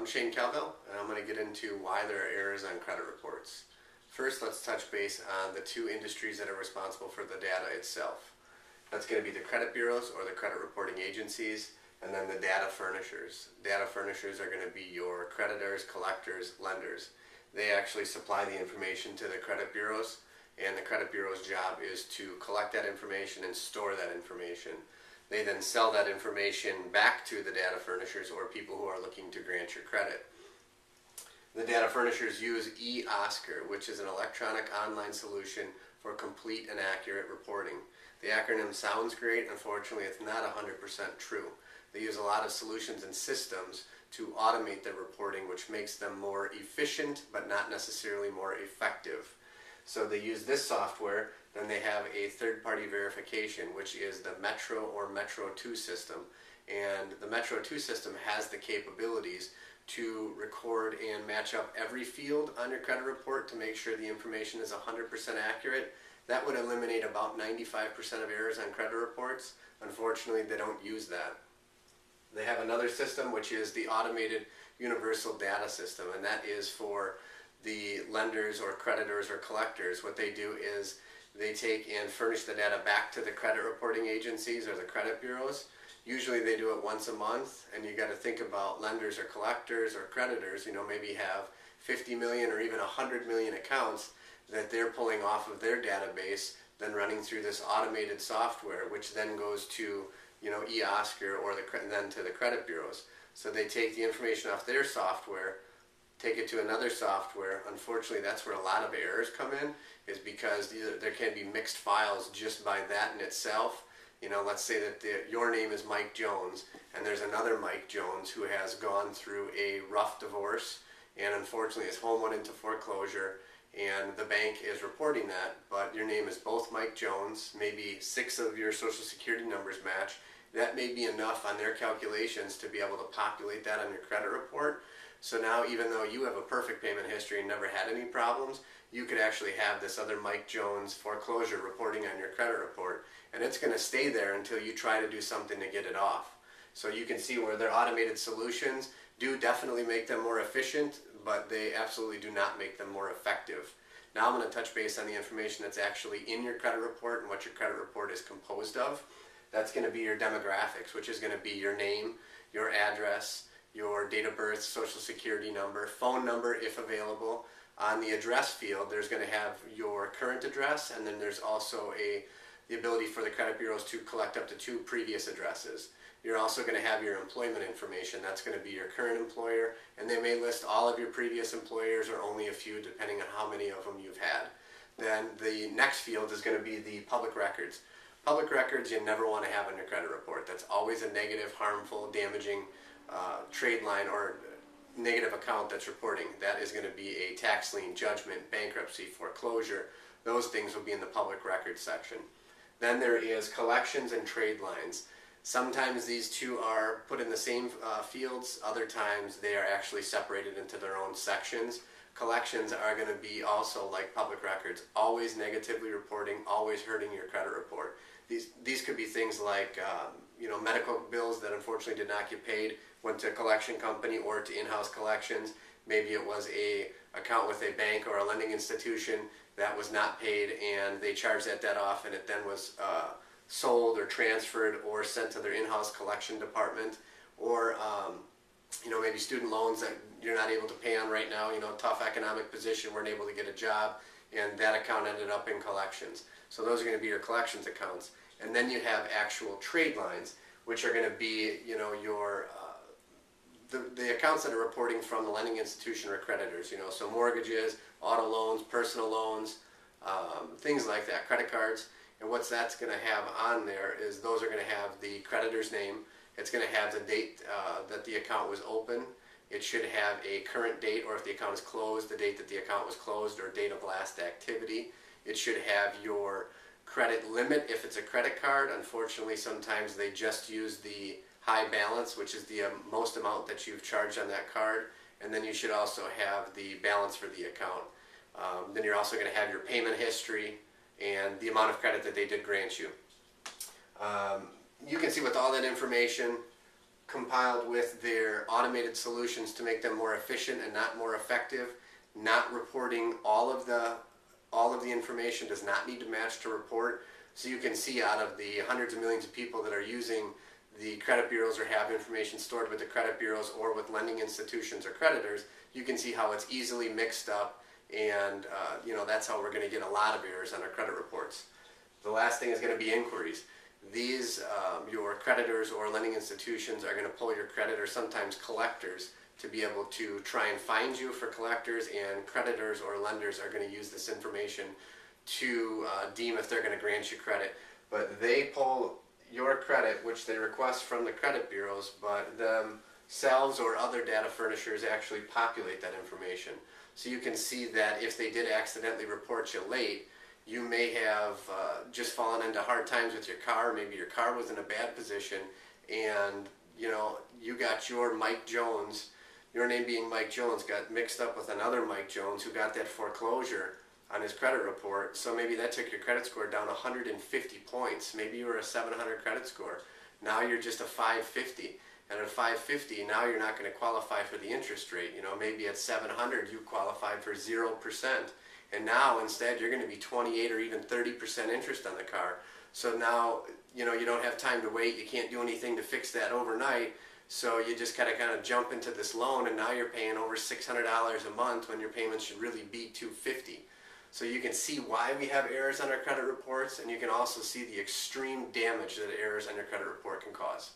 I'm Shane Kelville, and I'm going to get into why there are errors on credit reports. First, let's touch base on the two industries that are responsible for the data itself. That's going to be the credit bureaus or the credit reporting agencies, and then the data furnishers. Data furnishers are going to be your creditors, collectors, lenders. They actually supply the information to the credit bureaus, and the credit bureau's job is to collect that information and store that information. They then sell that information back to the data furnishers or people who are looking to grant your credit. The data furnishers use eOscar, which is an electronic online solution for complete and accurate reporting. The acronym sounds great. Unfortunately, it's not 100% true. They use a lot of solutions and systems to automate their reporting, which makes them more efficient but not necessarily more effective. So they use this software. Then they have a third-party verification, which is the Metro or Metro 2 system. And the Metro 2 system has the capabilities to record and match up every field on your credit report to make sure the information is 100% accurate. That would eliminate about 95% of errors on credit reports. Unfortunately, they don't use that. They have another system, which is the Automated Universal Data System, and that is for the lenders or creditors or collectors. What they do is they take and furnish the data back to the credit reporting agencies or the credit bureaus. Usually they do it once a month, and you got to think about lenders or collectors or creditors, maybe have 50 million or even 100 million accounts that they're pulling off of their database, then running through this automated software, which then goes to eOscar or then to the credit bureaus. So they take the information off their software, take it to another software. Unfortunately, that's where a lot of errors come in, is because there can be mixed files just by that in itself. Let's say that your name is Mike Jones, and there's another Mike Jones who has gone through a rough divorce, and unfortunately his home went into foreclosure, and the bank is reporting that, but your name is both Mike Jones, maybe 6 of your social security numbers match. That may be enough on their calculations to be able to populate that on your credit report. So now, even though you have a perfect payment history and never had any problems, you could actually have this other Mike Jones foreclosure reporting on your credit report, and it's going to stay there until you try to do something to get it off. So you can see where their automated solutions do definitely make them more efficient, but they absolutely do not make them more effective. Now I'm going to touch base on the information that's actually in your credit report and what your credit report is composed of. That's going to be your demographics, which is going to be your name, your address, your date of birth, social security number, phone number if available. On the address field, there's going to have your current address, and then there's also the ability for the credit bureaus to collect up to 2 previous addresses. You're also going to have your employment information. That's going to be your current employer, and they may list all of your previous employers or only a few depending on how many of them you've had. Then the next field is going to be the public records. Public records you never want to have on your credit report. That's always a negative, harmful, damaging trade line or negative account that's reporting. That is going to be a tax lien, judgment, bankruptcy, foreclosure. Those things will be in the public records section. Then there is collections and trade lines. Sometimes these two are put in the same fields. Other times they are actually separated into their own sections. Collections are going to be also like public records, always negatively reporting, always hurting your credit report. These could be things like medical bills that unfortunately did not get paid, went to a collection company or to in-house collections. Maybe it was a account with a bank or a lending institution that was not paid, and they charged that debt off, and it then was sold or transferred or sent to their in-house collection department. Or maybe student loans that you're not able to pay on right now, tough economic position, weren't able to get a job, and that account ended up in collections. So those are going to be your collections accounts. And then you have actual trade lines, which are going to be your the accounts that are reporting from the lending institution or creditors, so mortgages, auto loans, personal loans, things like that, credit cards. And what that's going to have on there is those are going to have the creditor's name. It's going to have the date that the account was open. It should have a current date, or if the account is closed, the date that the account was closed or date of last activity. It should have your credit limit if it's a credit card. Unfortunately, sometimes they just use the high balance, which is the most amount that you've charged on that card. And then you should also have the balance for the account. Then you're also going to have your payment history and the amount of credit that they did grant you. You can see with all that information, compiled with their automated solutions to make them more efficient and not more effective. Not reporting all of the information does not need to match to report. So you can see out of the hundreds of millions of people that are using the credit bureaus or have information stored with the credit bureaus or with lending institutions or creditors, you can see how it's easily mixed up, and that's how we're going to get a lot of errors on our credit reports. The last thing is going to be inquiries. These, your creditors or lending institutions are going to pull your credit, or sometimes collectors, to be able to try and find you for collectors, and creditors or lenders are going to use this information to deem if they're going to grant you credit. But they pull your credit, which they request from the credit bureaus, but themselves or other data furnishers actually populate that information. So you can see that if they did accidentally report you late, you may have just fallen into hard times with your car. Maybe your car was in a bad position, and you got your Mike Jones, your name being Mike Jones, got mixed up with another Mike Jones who got that foreclosure on his credit report. So maybe that took your credit score down 150 points. Maybe you were a 700 credit score. Now you're just a 550. And at 550, now you're not going to qualify for the interest rate. Maybe at 700 you qualified for 0%. And now instead you're going to be 28 or even 30% interest on the car. So now you don't have time to wait. You can't do anything to fix that overnight. So you just kind of jump into this loan, and now you're paying over $600 a month when your payments should really be $250. So you can see why we have errors on our credit reports, and you can also see the extreme damage that errors on your credit report can cause.